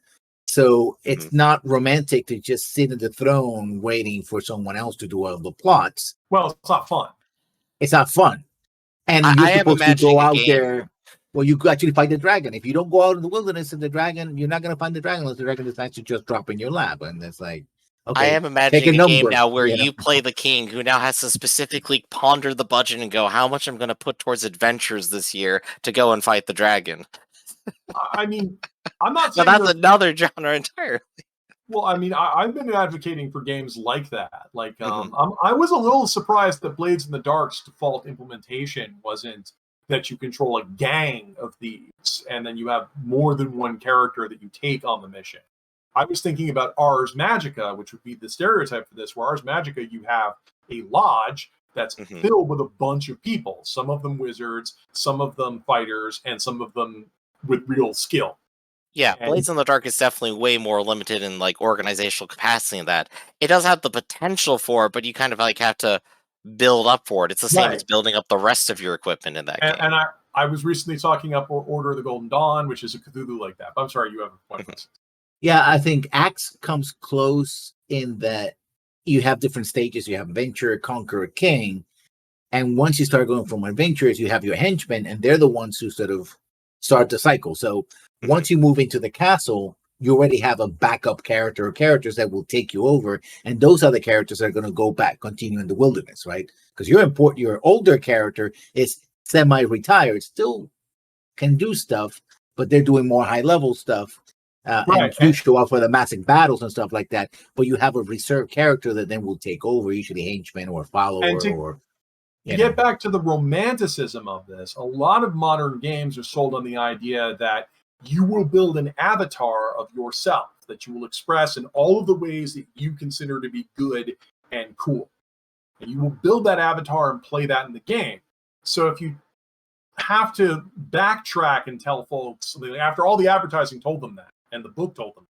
B: So it's not romantic to just sit in the throne waiting for someone else to do all the plots.
C: Well, it's not fun.
B: It's not fun. And you're supposed to go out there. Well, you actually fight the dragon. If you don't go out in the wilderness and the dragon, you're not going to find the dragon unless the dragon decides to just drop in your lap. And it's like, okay,
A: I am imagining a game now where you play the king who now has to specifically ponder the budget and go, how much I'm going to put towards adventures this year to go and fight the dragon.
C: I mean, I'm not saying
A: that's another genre entirely.
C: Well, I mean, I've been advocating for games like that. Like, I was a little surprised that Blades in the Dark's default implementation wasn't that you control a gang of thieves and then you have more than one character that you take on the mission. I was thinking about Ars Magica, which would be the stereotype for this, where Ars Magica, you have a lodge that's filled with a bunch of people, some of them wizards, some of them fighters, and some of them with real skill.
A: Yeah, Blades in the Dark is definitely way more limited in like organizational capacity than that. It does have the potential for it, but you kind of like have to build up for it. It's the same as building up the rest of your equipment in that game.
C: And I was recently talking up Order of the Golden Dawn, which is a Cthulhu like that. But I'm sorry, you have a point.
B: Yeah, I think Axe comes close in that you have different stages. You have Adventurer, Conqueror, King. And once you start going from adventurers, you have your henchmen, and they're the ones who sort of start the cycle. So once you move into the castle, you already have a backup character or characters that will take you over. And those are the characters that are going to go back, continue in the wilderness, right? Because your older character is semi-retired, still can do stuff, but they're doing more high-level stuff. and you show up for the massive battles and stuff like that. But you have a reserved character that then will take over, usually henchman or follower, or
C: get back to the romanticism of this. A lot of modern games are sold on the idea that you will build an avatar of yourself that you will express in all of the ways that you consider to be good and cool. And you will build that avatar and play that in the game. So if you have to backtrack and tell folks, after all the advertising told them that, and the book told them,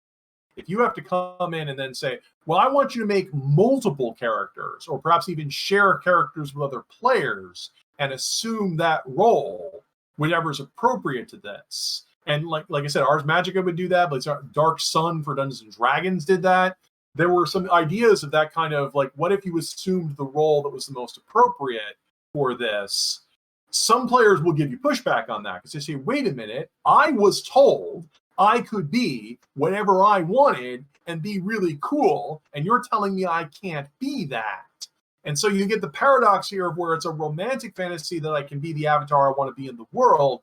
C: if you have to come in and then say, well, I want you to make multiple characters, or perhaps even share characters with other players and assume that role, whatever's appropriate to this. And like I said, Ars Magica would do that, but Dark Sun for Dungeons and Dragons did that. There were some ideas of that kind of like, what if you assumed the role that was the most appropriate for this? Some players will give you pushback on that because they say, wait a minute, I was told I could be whatever I wanted and be really cool, and you're telling me I can't be that. And so you get the paradox here of where it's a romantic fantasy that I can be the avatar I want to be in the world,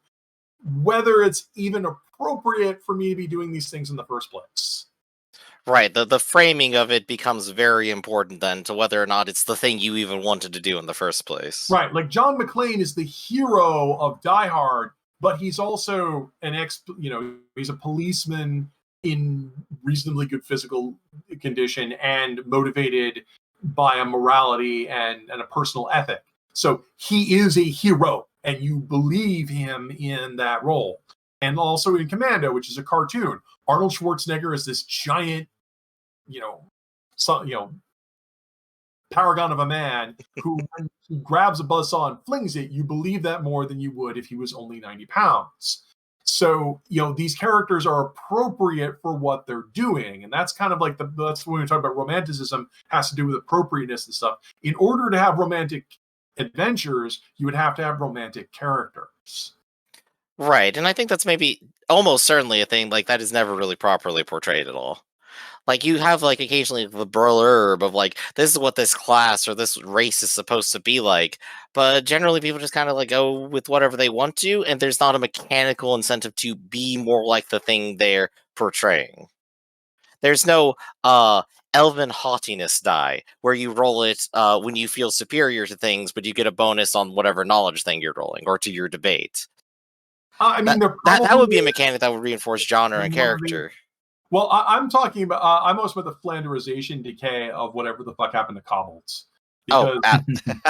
C: whether it's even appropriate for me to be doing these things in the first place.
A: Right, the framing of it becomes very important then to whether or not it's the thing you even wanted to do in the first place.
C: Right, like John McClane is the hero of Die Hard, but he's also he's a policeman in reasonably good physical condition and motivated by a morality and a personal ethic. So he is a hero, and you believe him in that role. And also in Commando, which is a cartoon, Arnold Schwarzenegger is this giant, paragon of a man who, when he grabs a buzzsaw and flings it, you believe that more than you would if he was only 90 pounds. So, these characters are appropriate for what they're doing. And that's kind of like that's when we talk about romanticism, has to do with appropriateness and stuff. In order to have romantic adventures, you would have to have romantic characters.
A: Right, and I think that's maybe almost certainly a thing like that is never really properly portrayed at all. Like you have like occasionally the blurb of like this is what this class or this race is supposed to be like, but generally people just kind of like go with whatever they want to, and there's not a mechanical incentive to be more like the thing they're portraying. There's no elven haughtiness die where you roll it when you feel superior to things, but you get a bonus on whatever knowledge thing you're rolling or to your debate. That would be a mechanic that would reinforce genre and character.
C: Well, I'm talking about, I'm almost about the Flanderization decay of whatever the fuck happened to kobolds. Because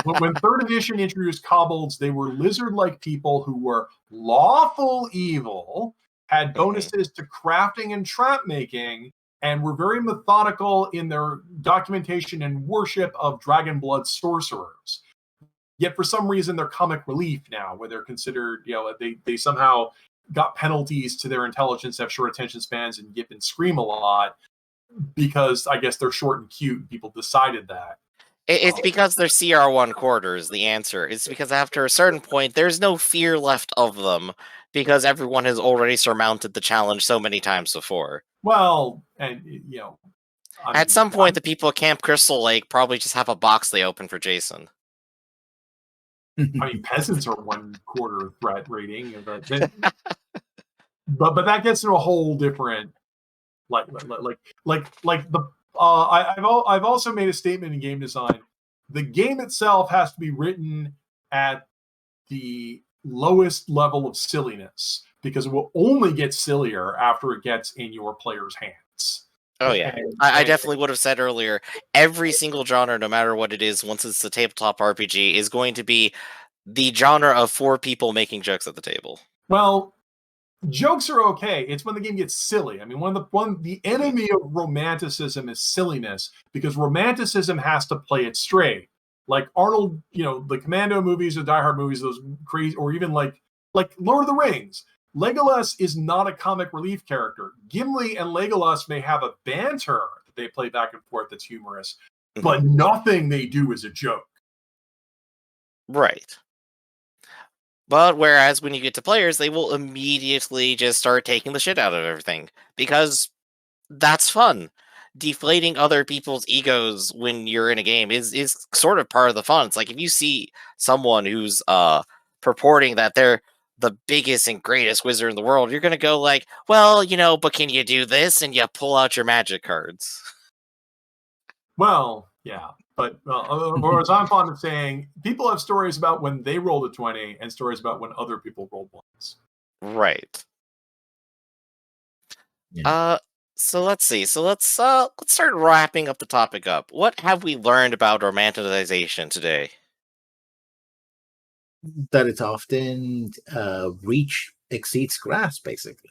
C: when 3rd edition introduced kobolds, they were lizard-like people who were lawful evil, had bonuses to crafting and trap making, and were very methodical in their documentation and worship of dragon blood sorcerers. Yet for some reason, they're comic relief now, where they're considered, they somehow got penalties to their intelligence, have short attention spans, and yip and scream a lot because I guess they're short and cute. And people decided that.
A: It's because they're CR1 quarters, the answer. It's because after a certain point, there's no fear left of them because everyone has already surmounted the challenge so many times before.
C: Well, and,
A: at some point, the people at Camp Crystal Lake probably just have a box they open for Jason.
C: I mean, peasants are 1/4 threat rating, but that gets into a whole different, I've also made a statement in game design. The game itself has to be written at the lowest level of silliness because it will only get sillier after it gets in your player's hands.
A: Oh yeah, I definitely would have said earlier, every single genre, no matter what it is, once it's the tabletop RPG, is going to be the genre of 4 people making jokes at the table.
C: Well, jokes are okay. It's when the game gets silly. I mean, the enemy of romanticism is silliness because romanticism has to play it straight. Like Arnold, the Commando movies or Die Hard movies, those crazy, or even like Lord of the Rings. Legolas is not a comic relief character. Gimli and Legolas may have a banter that they play back and forth that's humorous, but nothing they do is a joke.
A: Right. But whereas when you get to players, they will immediately just start taking the shit out of everything because that's fun. Deflating other people's egos when you're in a game is sort of part of the fun. It's like if you see someone who's purporting that they're the biggest and greatest wizard in the world, you're going to go like, well, but can you do this? And you pull out your magic cards.
C: Well, yeah. But or as I'm fond of saying, people have stories about when they rolled a 20 and stories about when other people rolled ones.
A: Right.
B: Yeah.
A: So let's see. So let's start wrapping up the topic up. What have we learned about romanticization today?
B: That it's often reach exceeds grasp, basically.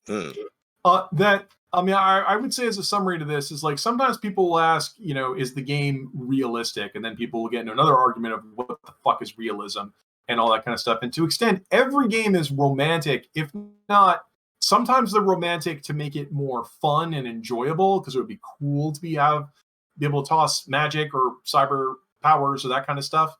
A: Hmm.
C: I would say as a summary to this is like sometimes people will ask, is the game realistic? And then people will get into another argument of what the fuck is realism and all that kind of stuff. And to extent, every game is romantic, if not sometimes they're romantic to make it more fun and enjoyable because it would be cool to be able to toss magic or cyber powers or that kind of stuff.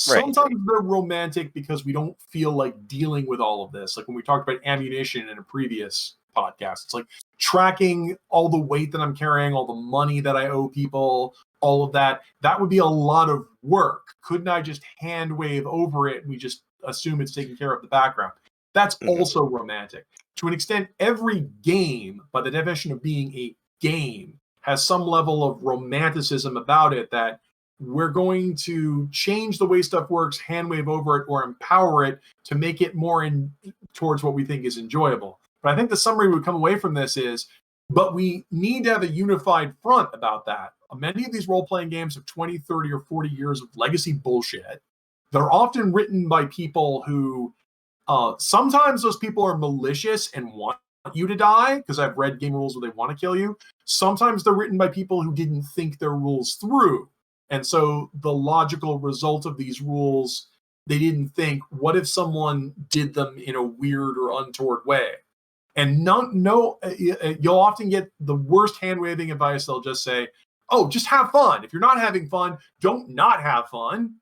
A: Right.
C: Sometimes they're romantic because we don't feel like dealing with all of this. Like when we talked about ammunition in a previous podcast, it's like tracking all the weight that I'm carrying, all the money that I owe people, all of that. That would be a lot of work. Couldn't I just hand wave over it and we just assume it's taken care of the background? That's also romantic. To an extent, every game, by the definition of being a game, has some level of romanticism about it that we're going to change the way stuff works, hand wave over it, or empower it to make it more towards what we think is enjoyable. But I think the summary we come away from this is, but we need to have a unified front about that. Many of these role-playing games have 20, 30, or 40 years of legacy bullshit. They're often written by people who, sometimes those people are malicious and want you to die, because I've read game rules where they want to kill you. Sometimes they're written by people who didn't think their rules through. And so the logical result of these rules, they didn't think, what if someone did them in a weird or untoward way? And you'll often get the worst hand waving advice. They'll just say, oh, just have fun. If you're not having fun, don't not have fun.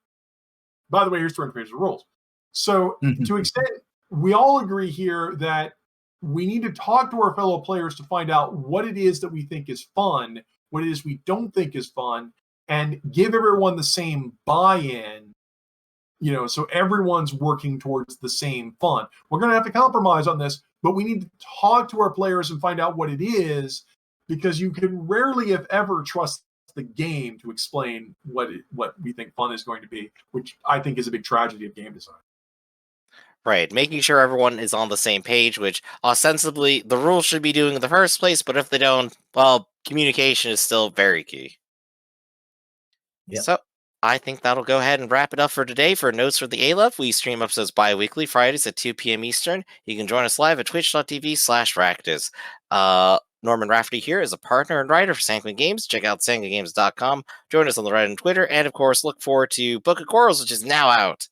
C: By the way, here's 200 pages of rules. So to extent, we all agree here that we need to talk to our fellow players to find out what it is that we think is fun, what it is we don't think is fun, and give everyone the same buy-in, so everyone's working towards the same fun. We're going to have to compromise on this, but we need to talk to our players and find out what it is, because you can rarely, if ever, trust the game to explain what we think fun is going to be, which I think is a big tragedy of game design.
A: Right, making sure everyone is on the same page, which ostensibly the rules should be doing in the first place, but if they don't, well, communication is still very key.
B: Yep.
A: So, I think that'll go ahead and wrap it up for today. For Notes for the Aleph, we stream episodes bi-weekly, Fridays at 2 p.m. Eastern. You can join us live at twitch.tv/Ractus. Norman Rafferty here is a partner and writer for Sanguine Games. Check out sanguinegames.com. Join us on the Reddit and Twitter, and of course, look forward to Book of Quarrels, which is now out.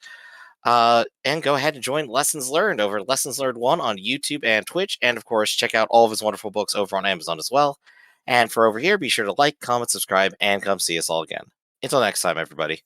A: And go ahead and join Lessons Learned over Lessons Learned 1 on YouTube and Twitch. And of course, check out all of his wonderful books over on Amazon as well. And for over here, be sure to like, comment, subscribe, and come see us all again. Until next time, everybody.